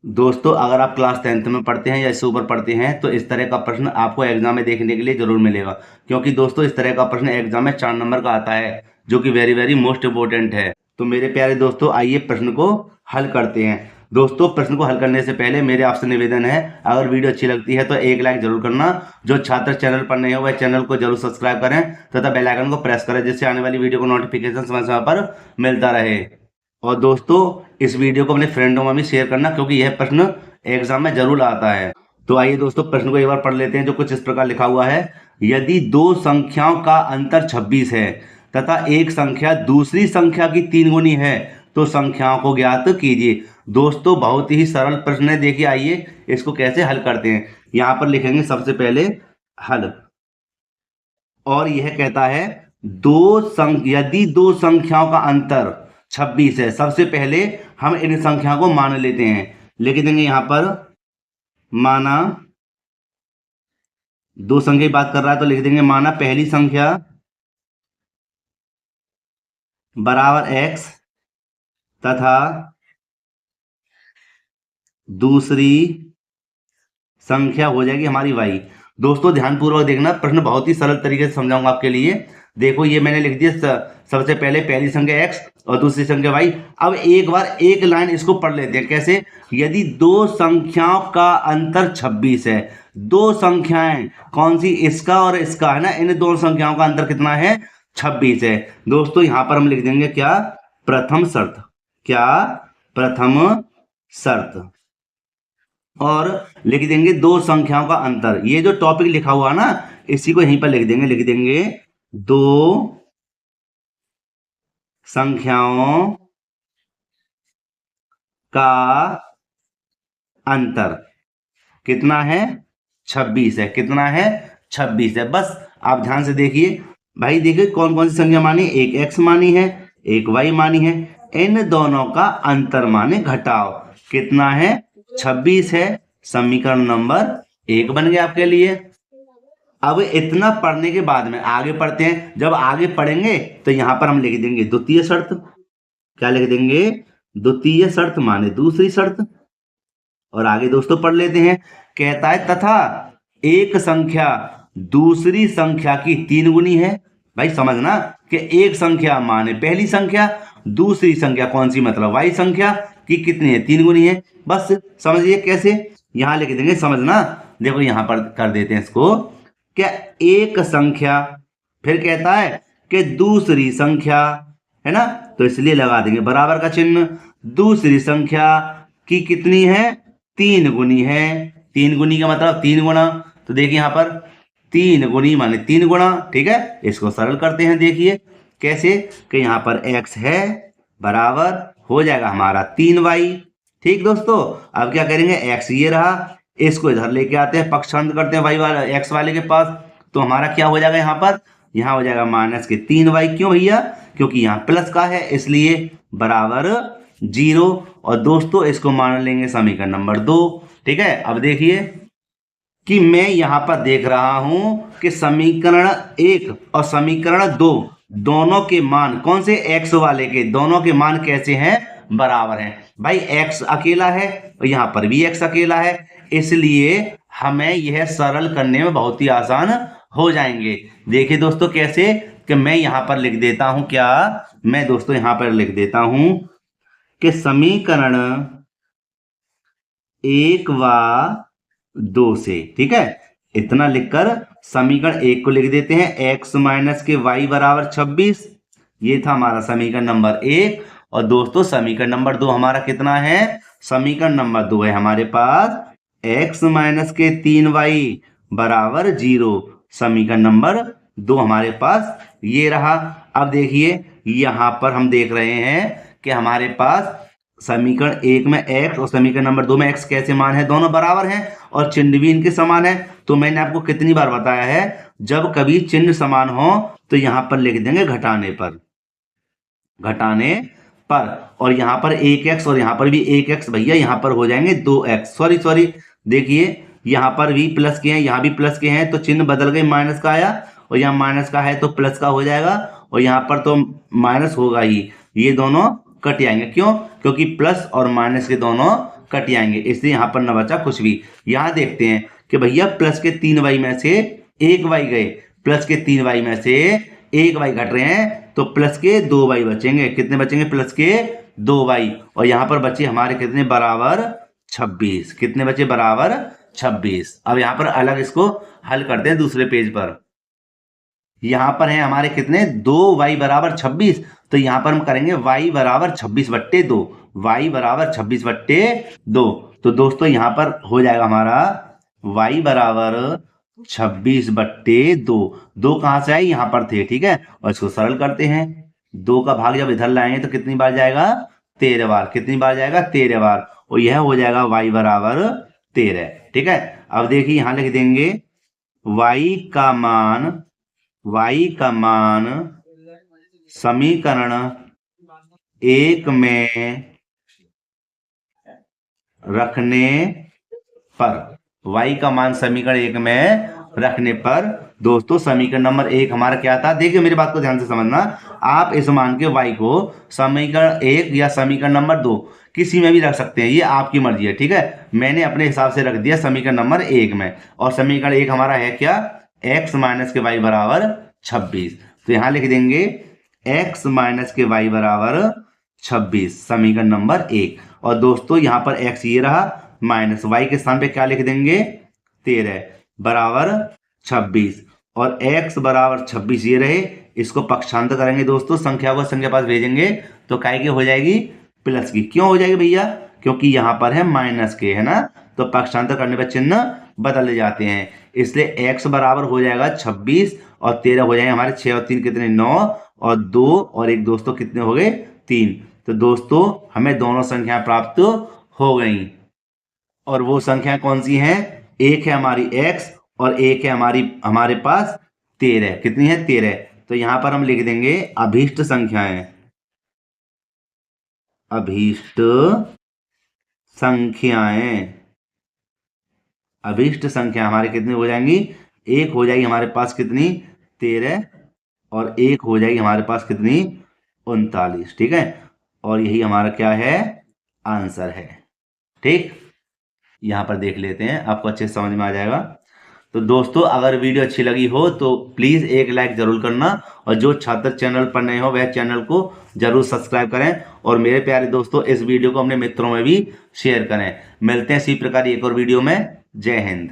दोस्तों अगर आप क्लास 10th में पढ़ते हैं या इससे ऊपर पढ़ते हैं तो इस तरह का प्रश्न आपको एग्जाम में देखने के लिए जरूर मिलेगा। क्योंकि दोस्तों इस तरह का प्रश्न एग्जाम में 4 नंबर का आता है, जो कि वेरी वेरी मोस्ट इंपोर्टेंट है। तो मेरे प्यारे दोस्तों आइए प्रश्न को हल करते हैं। दोस्तों प्रश्न को हल करने से पहले मेरे आपसे निवेदन है, अगर वीडियो अच्छी लगती है तो एक लाइक जरूर करना। जो छात्र चैनल पर नए हो वह चैनल को जरूर सब्सक्राइब करें तथा बेल आइकन को प्रेस करें, जिससे आने वाली वीडियो को नोटिफिकेशन समय समय पर मिलता रहे। और दोस्तों इस वीडियो को अपने फ्रेंडों में भी शेयर करना, क्योंकि यह प्रश्न एग्जाम में जरूर आता है। तो आइए दोस्तों प्रश्न को एक बार पढ़ लेते हैं, जो कुछ इस प्रकार लिखा हुआ है। यदि दो संख्याओं का अंतर 26 है तथा एक संख्या दूसरी संख्या की 3 गुनी है तो संख्याओं को ज्ञात कीजिए। दोस्तों बहुत ही सरल प्रश्न है, देखिए आइए इसको कैसे हल करते हैं। यहाँ पर लिखेंगे सबसे पहले हल, और यह कहता है यदि दो संख्याओं का अंतर 26 है। सबसे पहले हम इन संख्या को मान लेते हैं, लिख देंगे यहां पर माना। दो संख्या की बात कर रहा है तो लिख देंगे माना पहली संख्या बराबर x तथा दूसरी संख्या हो जाएगी हमारी y। दोस्तों ध्यानपूर्वक देखना, प्रश्न बहुत ही सरल तरीके से समझाऊंगा आपके लिए। देखो ये मैंने लिख दिया सबसे पहले पहली संख्या x और दूसरी संख्या y। अब एक बार एक लाइन इसको पढ़ लेते हैं। कैसे? यदि दो संख्याओं का अंतर 26 है, दो संख्याएं कौन सी, इसका और इसका है ना, इन दो संख्याओं का अंतर कितना है? 26 है। दोस्तों यहां पर हम लिख देंगे क्या? प्रथम शर्त। क्या? प्रथम शर्त। और लिख देंगे दो संख्याओं का अंतर। ये जो टॉपिक लिखा हुआ ना, इसी को यहीं पर लिख देंगे दो संख्याओं का अंतर कितना है? 26 है। कितना है? 26 है। बस आप ध्यान से देखिए भाई, देखिए कौन कौन सी संख्या मानी। एक x मानी है, एक y मानी है। इन दोनों का अंतर माने घटाओ। कितना है? 26 है। समीकरण नंबर 1 बन गया आपके लिए। अब इतना पढ़ने के बाद में आगे पढ़ते हैं। जब आगे पढ़ेंगे तो यहां पर हम लिख देंगे द्वितीय शर्त। क्या लिख देंगे? द्वितीय शर्त माने दूसरी शर्त। और आगे दोस्तों पढ़ लेते हैं। कहता है तथा एक संख्या दूसरी संख्या की 3 गुनी है। भाई समझना कि एक संख्या माने पहली संख्या, दूसरी संख्या कौन सी, मतलब y संख्या की कितनी है? 3 गुनी है। बस समझिए कैसे, यहां लिख देंगे। समझना, देखो यहां पर कर देते हैं इसको। क्या एक संख्या, फिर कहता है कि दूसरी संख्या, है ना, तो इसलिए लगा देंगे बराबर का चिन्ह। दूसरी संख्या की कितनी है? 3 गुनी है। 3 गुनी का मतलब 3 गुना। तो देखिए यहां पर 3 गुनी माने 3 गुना। ठीक है, इसको सरल करते हैं। देखिए कैसे कि यहां पर x है बराबर हो जाएगा हमारा 3y। ठीक दोस्तों, अब क्या करेंगे? x ये रहा, इसको इधर लेके आते हैं, पक्षांतर करते हैं y वाले x वाले के पास। तो हमारा क्या हो जाएगा यहाँ पर? यहाँ हो जाएगा माइनस के 3y। क्यों भैया? क्योंकि यहाँ प्लस का है, इसलिए बराबर 0। और दोस्तों इसको मान लेंगे समीकरण नंबर 2। ठीक है, अब देखिए कि मैं यहां पर देख रहा हूं कि समीकरण 1 और समीकरण 2 दोनों के मान, कौन से? x वाले के दोनों के मान कैसे हैं? बराबर हैं। भाई x अकेला है और यहां पर भी x अकेला है, इसलिए हमें यह सरल करने में बहुत ही आसान हो जाएंगे। देखिए दोस्तों कैसे कि मैं यहां पर लिख देता हूं। क्या? मैं दोस्तों यहां पर लिख देता हूं कि समीकरण 1 व 2 से, ठीक है, इतना लिखकर समीकरण 1 को लिख देते हैं x माइनस के y बराबर 26। ये था हमारा समीकरण नंबर 1। और दोस्तों समीकरण नंबर 2 हमारा कितना है? समीकरण नंबर 2 है हमारे पास x माइनस के 3y बराबर 0। समीकरण नंबर 2 हमारे पास ये रहा। अब देखिए यहां पर हम देख रहे हैं कि हमारे पास समीकरण 1 में x और समीकरण नंबर 2 में x कैसे मान है? दोनों बराबर हैं और चिन्ह भी इनके समान है। तो मैंने आपको कितनी बार बताया है, जब कभी चिन्ह समान हो तो यहां पर लिख देंगे घटाने पर। घटाने पर। और यहां पर 1x और यहां पर भी 1x, भैया यहां पर हो जाएंगे 2x। सॉरी, देखिए यहां पर भी प्लस के हैं, यहां भी प्लस के हैं, तो चिन्ह बदल गए, माइनस का आया। और यहाँ माइनस का है तो प्लस का हो जाएगा, और यहाँ पर तो माइनस होगा ही। ये दोनों कट जाएंगे। क्यों? क्योंकि प्लस और माइनस के दोनों कट जाएंगे, इसलिए यहाँ पर न बचा कुछ भी। यहाँ देखते हैं कि भैया प्लस के 3y में से 1y गए, प्लस के 3y में से 1y घट रहे हैं तो प्लस के 2y बचेंगे। कितने बचेंगे? प्लस के 2y। और यहाँ पर बचे हमारे कितने? बराबर 26। कितने बचे? बराबर 26। अब यहाँ पर अलग इसको हल करते हैं दूसरे पेज पर। यहाँ पर है हमारे कितने? 2y बराबर 26, तो यहाँ पर हम करेंगे y बराबर 26/2। y बराबर 26/2। तो दोस्तों यहाँ पर हो जाएगा हमारा y बराबर 26/2। 2 कहाँ से आए? यहाँ पर थे, ठीक है। और इसको सरल करते हैं। 2 का भाग जब इधर लाएंगे तो कितनी बार जाएगा? 13 बार। कितनी बार जाएगा? 13 बार। और यह हो जाएगा y बराबर 13, ठीक है। अब देखिए यहाँ लिख देंगे y का मान समीकरण 1 में रखने पर, y का मान समीकरण 1 में रखने पर दोस्तों समीकरण नंबर 1 हमारा क्या था? देखिए मेरी बात को ध्यान से समझना। आप इस मान के y को समीकरण 1 या समीकरण नंबर 2 किसी में भी रख सकते हैं, ये आपकी मर्जी है, ठीक है। मैंने अपने हिसाब से रख दिया समीकरण नंबर 1 में। और समीकरण 1 हमारा है क्या? x माइनस के y बराबर 26। तो यहाँ लिख देंगे x माइनस के y बराबर 26, समीकरण नंबर 1। और दोस्तों यहाँ पर x ये रहा, माइनस y के स्थान पे क्या लिख देंगे? 13 बराबर 26। और x बराबर 26 ये रहे, इसको पक्षांतर करेंगे दोस्तों, संख्या को संख्या पास भेजेंगे तो काय की हो जाएगी? प्लस की। क्यों हो जाएगी भैया? क्योंकि यहाँ पर है माइनस के, है ना, तो पक्षांतर करने पर चिन्ह बदल जाते हैं। इसलिए x बराबर हो जाएगा 26 और 13 हो जाएंगे हमारे 6 और 3 कितने? 9 और 2 और 1 दोस्तों कितने हो गए? 3। तो दोस्तों हमें दोनों संख्याएं प्राप्त हो गई। और वो संख्या कौन सी हैं? एक है हमारी x और एक है हमारे पास 13। कितनी है? 13। तो यहां पर हम लिख देंगे अभीष्ट संख्याएं। अभीष्ट संख्या हमारे कितनी हो जाएंगी? एक हो जाएगी हमारे पास कितनी? 13 और एक हो जाएगी हमारे पास कितनी? 39, ठीक है। और यही हमारा क्या है? आंसर है, ठीक। यहाँ पर देख लेते हैं, आपको अच्छे से समझ में आ जाएगा। तो दोस्तों अगर वीडियो अच्छी लगी हो तो प्लीज़ एक लाइक जरूर करना, और जो छात्र चैनल पर नए हो वह चैनल को जरूर सब्सक्राइब करें। और मेरे प्यारे दोस्तों इस वीडियो को अपने मित्रों में भी शेयर करें। मिलते हैं इसी प्रकार एक और वीडियो में। जय हिंद।